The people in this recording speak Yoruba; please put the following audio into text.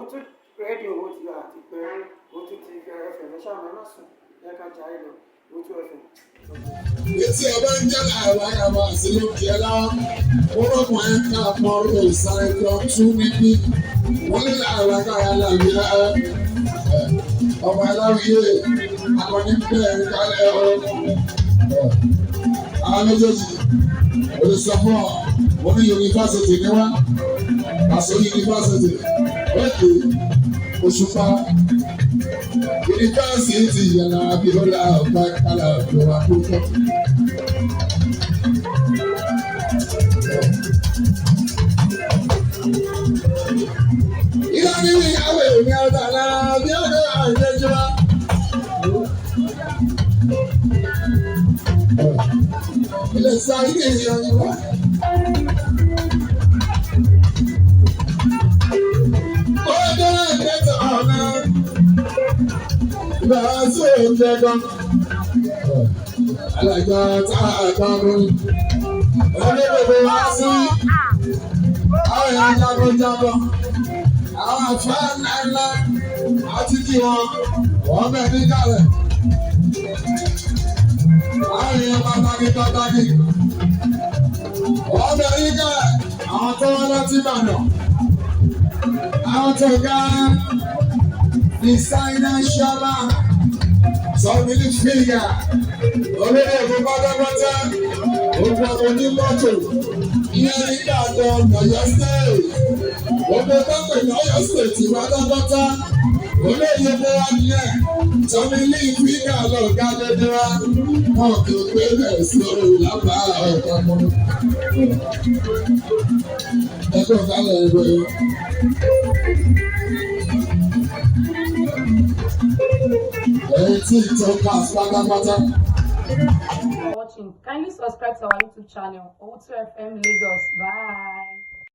òun tún rédíò owó ti àti pé òun tún ti ẹfẹ̀ lẹ́sà mẹ́mà sùn ẹ̀ka jà ẹ̀ lọ òun tún ẹfẹ̀. Etí ọba ń jẹ́ láàrin àwọn àṣìlò kíẹ́lá. Orúkọ ẹ̀ ká pọ̀ ìsáré lọ tún níbí. Wọ́n ní láàrin akáyà láàrin ẹ̀. Ọmọ aláwìyé akọni bẹ́ẹ̀ kálẹ̀ ọ̀. Àwọn méjèèjì olùsọ̀fọ̀ wọ́n ní yunifásitì ní wá. Àṣọ yunifásitì òkè Òṣùpá. Yunifásitì yàrá abíọ́lá ọ̀gbá kálá ọ̀gbá kúkọ́. Ìlànà ìyàwó èmi ọ̀dàlá bí ọ̀dọ̀ àjẹjọ́. Ilé sáré ní ìyàwó wa. Ọjọ́ ìgbésẹ̀ ọ̀nà ìgbà tí ó ń jẹ gan. Alága tá a kan mú. Ọdún gbogbo wá sí àwọn èèyàn jagunjagun. Àwọn àfáà ńláńlá àti kí wọ́n bẹ̀ ní kálẹ̀. Àwọn èèyàn pàtàkì. Wọ́n bẹ̀ ní kálẹ̀. Àwọn tó wọ́n láti Ìbàdàn. Àwọn tó ga designer ṣọlá sọ̀rọ̀mìlì fìgà olórí èkó pátápátá gbogbo ọmọ onímọ́tò ìyẹn nígbà tó Ọ̀yọ́ state gbogbo tọ́pẹ̀ ní Ọ̀yọ́ state pátápátá olórí èkó wa nìyẹn sọ̀rọ̀mìlì fìgà lọ́ọ̀gá dédé wa wọn kì í pé bẹ́ẹ̀ sí orí lápá ọ̀gá mọ́. Ẹ̀kọ́ ìfàlẹ̀ ìwé. Watching. Kindly subscribe to our YouTube channel, O2FM Lagos. Bye.